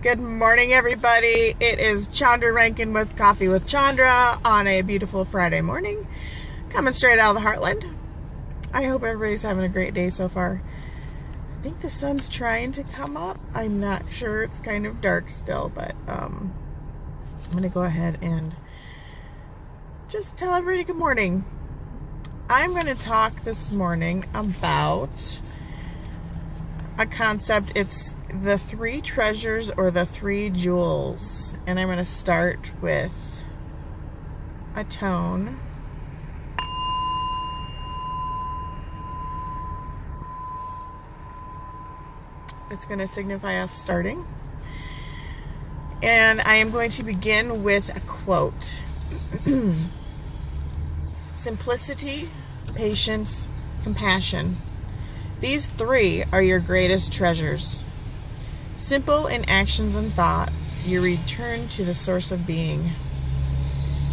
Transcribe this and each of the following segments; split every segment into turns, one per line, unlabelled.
Good morning, everybody. It is Chondra Rankin with Coffee with Chondra on a beautiful Friday morning, coming straight out of the heartland. I hope everybody's having a great day so far. I think the sun's trying to come up. I'm not sure. It's kind of dark still, but I'm going to go ahead and just tell everybody good morning. I'm going to talk this morning about a concept. It's the three treasures or the three jewels, and I'm going to start with a tone. It's going to signify us starting, and I am going to begin with a quote. Simplicity, patience, compassion. These three are your greatest treasures. Simple in actions and thought, you return to the source of being.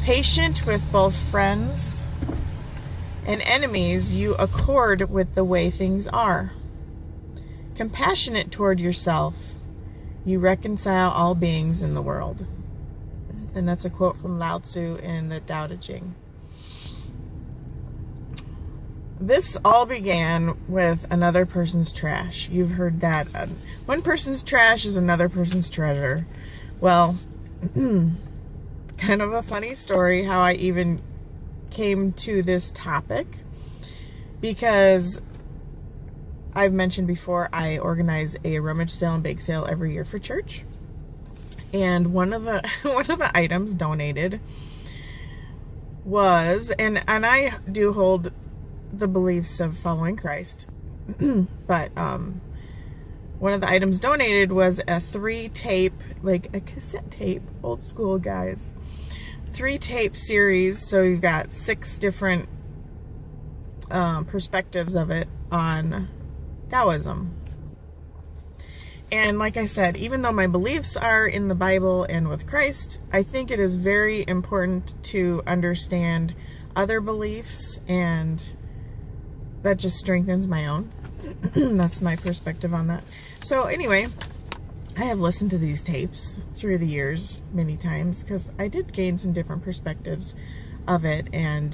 Patient with both friends and enemies, you accord with the way things are. Compassionate toward yourself, you reconcile all beings in the world. And that's a quote from Lao Tzu in the Tao Te Ching. This all began with another person's trash. You've heard that. One person's trash is another person's treasure. Well, kind of a funny story how I even came to this topic, because I've mentioned before I organize a rummage sale and bake sale every year for church. And one of the items donated was, and I do hold the beliefs of following Christ, but one of the items donated was a 3-tape, like a cassette tape, old school guys, 3-tape series. So you've got 6 different perspectives of it on Taoism. And like I said, even though my beliefs are in the Bible and with Christ, I think it is very important to understand other beliefs, and that just strengthens my own. That's my perspective on that. So anyway, I have listened to these tapes through the years many times, because I did gain some different perspectives of it, and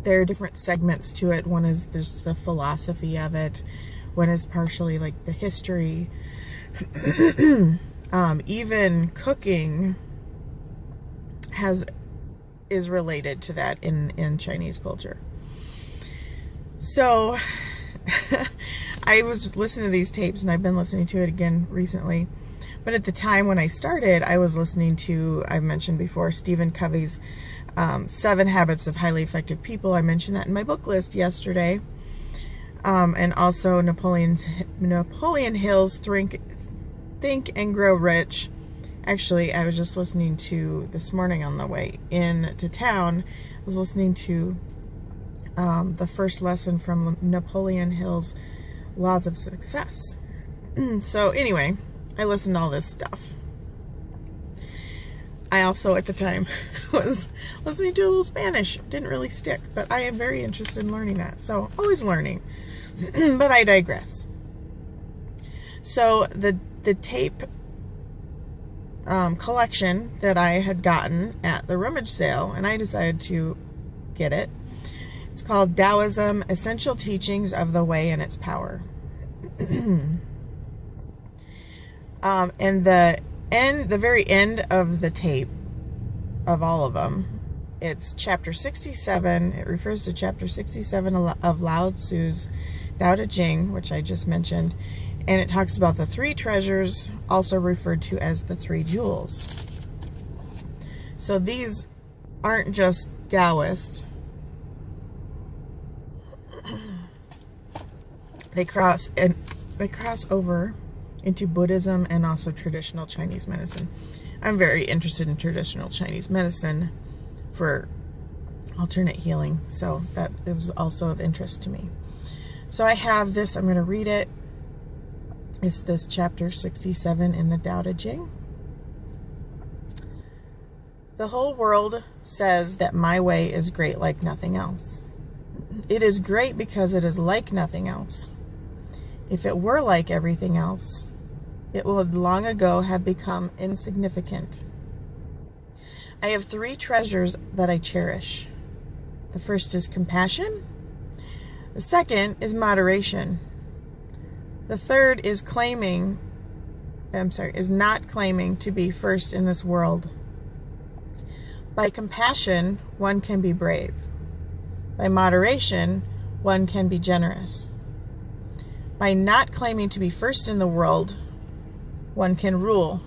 there are different segments to it. One is just the philosophy of it. One is partially like the history. Even cooking is related to that in Chinese culture. So I was listening to these tapes, and I've been listening to it again recently. But at the time when I started, I was listening to, I've mentioned before, Stephen Covey's 7 Habits of Highly Effective People. I mentioned that in my book list yesterday. And also Napoleon Hill's Think and Grow Rich. Actually, I was just listening to, this morning on the way into town, I was listening to the first lesson from Napoleon Hill's Laws of Success. So anyway, I listened to all this stuff. I also, at the time, was listening to a little Spanish. Didn't really stick, but I am very interested in learning that. So, always learning. But I digress. So, the tape collection that I had gotten at the rummage sale, and I decided to get it. It's called Taoism, Essential Teachings of the Way and Its Power. And the very end of the tape, of all of them, it's chapter 67. It refers to chapter 67 of Lao Tzu's Tao Te Ching, which I just mentioned. And it talks about the 3 treasures, also referred to as the 3 jewels. So these aren't just Taoist. They cross over into Buddhism and also traditional Chinese medicine. I'm very interested in traditional Chinese medicine for alternate healing, so that it was also of interest to me. So I have this, I'm going to read it. It's this chapter 67 in the Tao Te Ching. The whole world says that my way is great like nothing else. It is great because it is like nothing else. If it were like everything else, it would long ago have become insignificant. I have 3 treasures that I cherish. The first is compassion. The second is moderation. The third is not claiming to be first in this world. By compassion, one can be brave. By moderation, one can be generous. By not claiming to be first in the world, one can rule.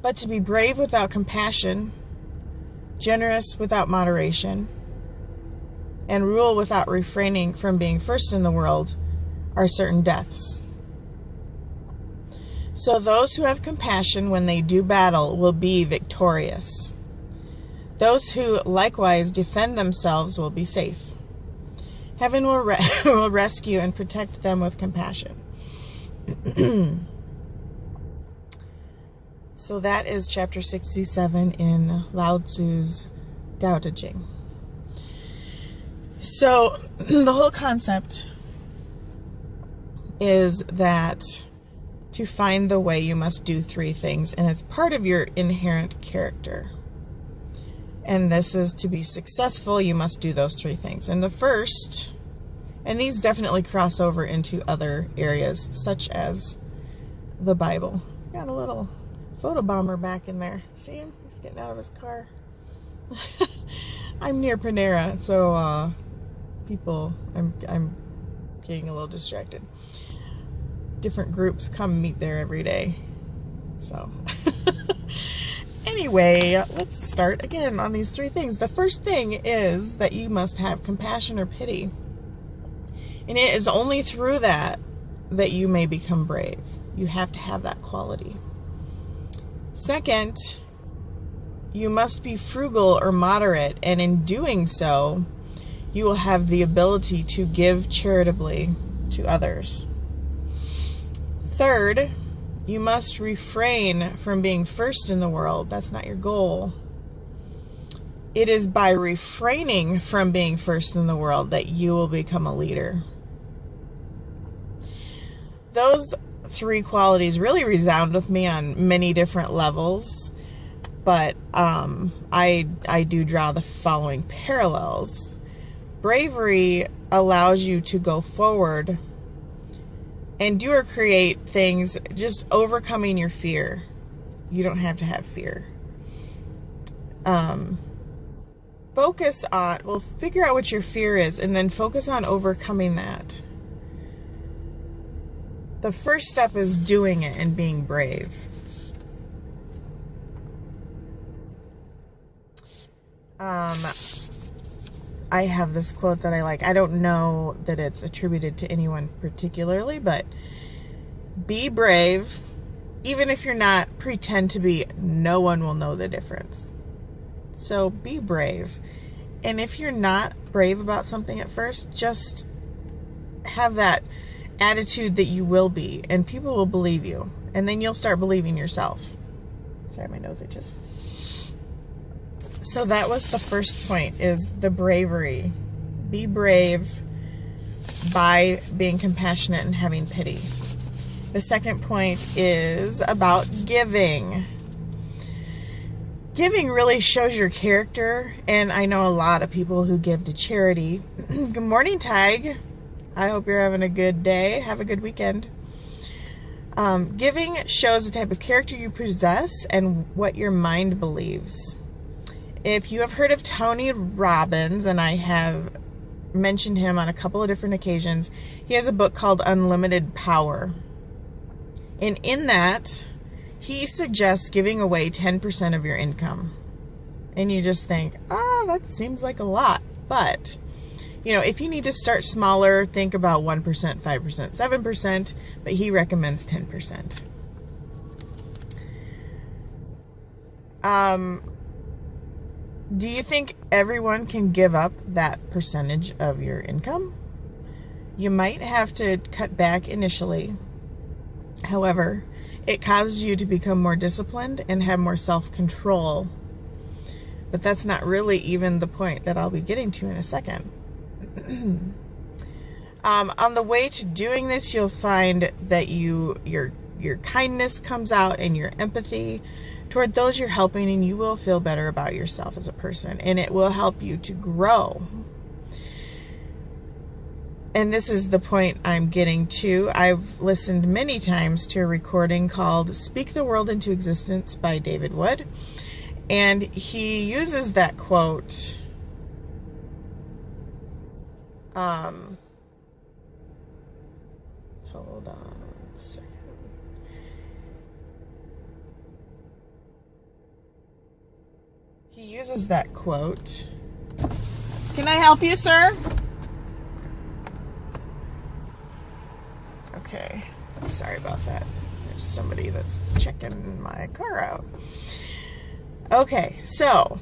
But to be brave without compassion, generous without moderation, and rule without refraining from being first in the world are certain deaths. So those who have compassion when they do battle will be victorious. Those who likewise defend themselves will be safe. Heaven will rescue and protect them with compassion. So that is chapter 67 in Lao Tzu's Tao Te Ching. So the whole concept is that to find the way, you must do 3 things, and it's part of your inherent character. And this is to be successful, you must do those 3 things. And the first, and these definitely cross over into other areas, such as the Bible. Got a little photobomber back in there. See him? He's getting out of his car. I'm near Panera, so I'm getting a little distracted. Different groups come meet there every day. So anyway, let's start again on these 3 things. The first thing is that you must have compassion or pity. And it is only through that you may become brave. You have to have that quality. Second, you must be frugal or moderate, and in doing so, you will have the ability to give charitably to others. Third, you must refrain from being first in the world. That's not your goal. It is by refraining from being first in the world that you will become a leader. Those 3 qualities really resound with me on many different levels, but I do draw the following parallels. Bravery allows you to go forward and do or create things, just overcoming your fear. You don't have to have fear. Figure out what your fear is and then focus on overcoming that. The first step is doing it and being brave. I have this quote that I like. I don't know that it's attributed to anyone particularly, but be brave. Even if you're not, pretend to be. No one will know the difference. So be brave. And if you're not brave about something at first, just have that attitude that you will be, and people will believe you. And then you'll start believing yourself. Sorry, my nose itches. So that was the first point, is the bravery. Be brave by being compassionate and having pity. The second point is about giving. Giving really shows your character, and I know a lot of people who give to charity. Good morning, Tig. I hope you're having a good day. Have a good weekend. Giving shows the type of character you possess and what your mind believes. If you have heard of Tony Robbins, and I have mentioned him on a couple of different occasions, he has a book called Unlimited Power. And in that, he suggests giving away 10% of your income. And you just think, that seems like a lot. But, if you need to start smaller, think about 1%, 5%, 7%, but he recommends 10%. Do you think everyone can give up that percentage of your income? You might have to cut back initially. However, it causes you to become more disciplined and have more self-control. But that's not really even the point that I'll be getting to in a second. On the way to doing this, you'll find that your kindness comes out and your empathy toward those you're helping, and you will feel better about yourself as a person, and it will help you to grow. And this is the point I'm getting to. I've listened many times to a recording called Speak the World into Existence by David Wood. And he uses that quote. Hold on a second. He uses that quote. Can I help you, sir? Okay, sorry about that. There's somebody that's checking my car out. Okay, so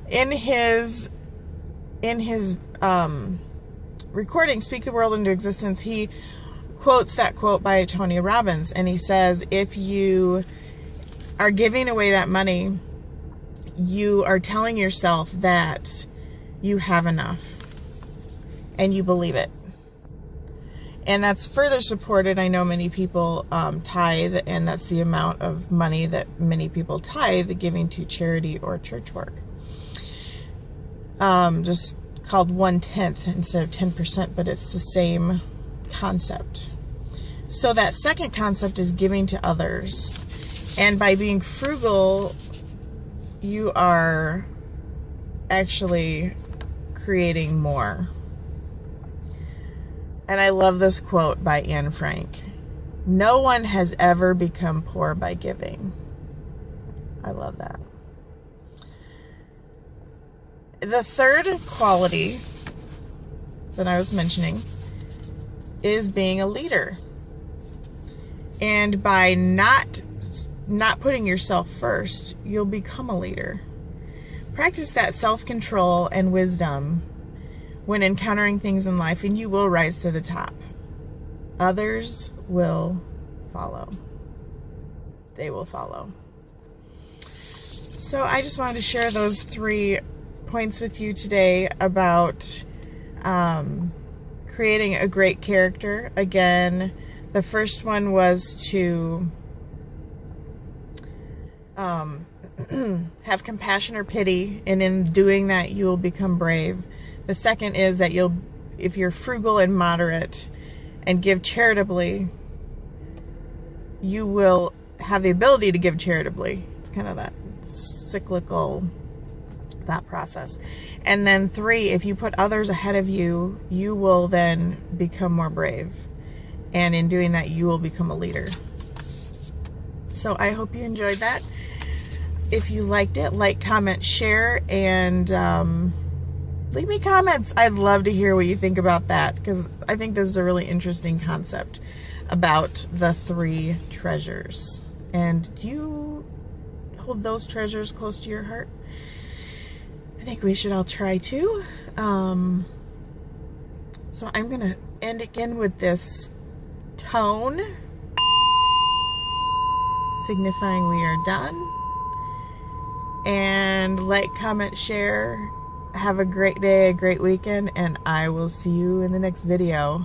in his recording, Speak the World into Existence, he quotes that quote by Tony Robbins, and he says, if you are giving away that money, you are telling yourself that you have enough, and you believe it. And that's further supported. I know many people tithe, and that's the amount of money that many people tithe, giving to charity or church work. Just called 1/10 instead of 10%, but it's the same concept. So that second concept is giving to others. And by being frugal, you are actually creating more. And I love this quote by Anne Frank. No one has ever become poor by giving. I love that. The third quality that I was mentioning is being a leader. And by not putting yourself first, you'll become a leader. Practice that self-control and wisdom when encountering things in life, and you will rise to the top. Others will follow. They will follow. So I just wanted to share those 3 points with you today about creating a great character. Again, the first one was to have compassion or pity, and in doing that you will become brave. The second is that if you're frugal and moderate and give charitably, you will have the ability to give charitably. It's kind of that cyclical thought process. And then 3, if you put others ahead of you, you will then become more brave. And in doing that, you will become a leader. So I hope you enjoyed that. If you liked it, like, comment, share, and leave me comments. I'd love to hear what you think about that, because I think this is a really interesting concept about the 3 treasures. And do you hold those treasures close to your heart? I think we should all try to. So I'm going to end again with this tone, signifying we are done. And like, comment, share. Have a great day, a great weekend, and I will see you in the next video.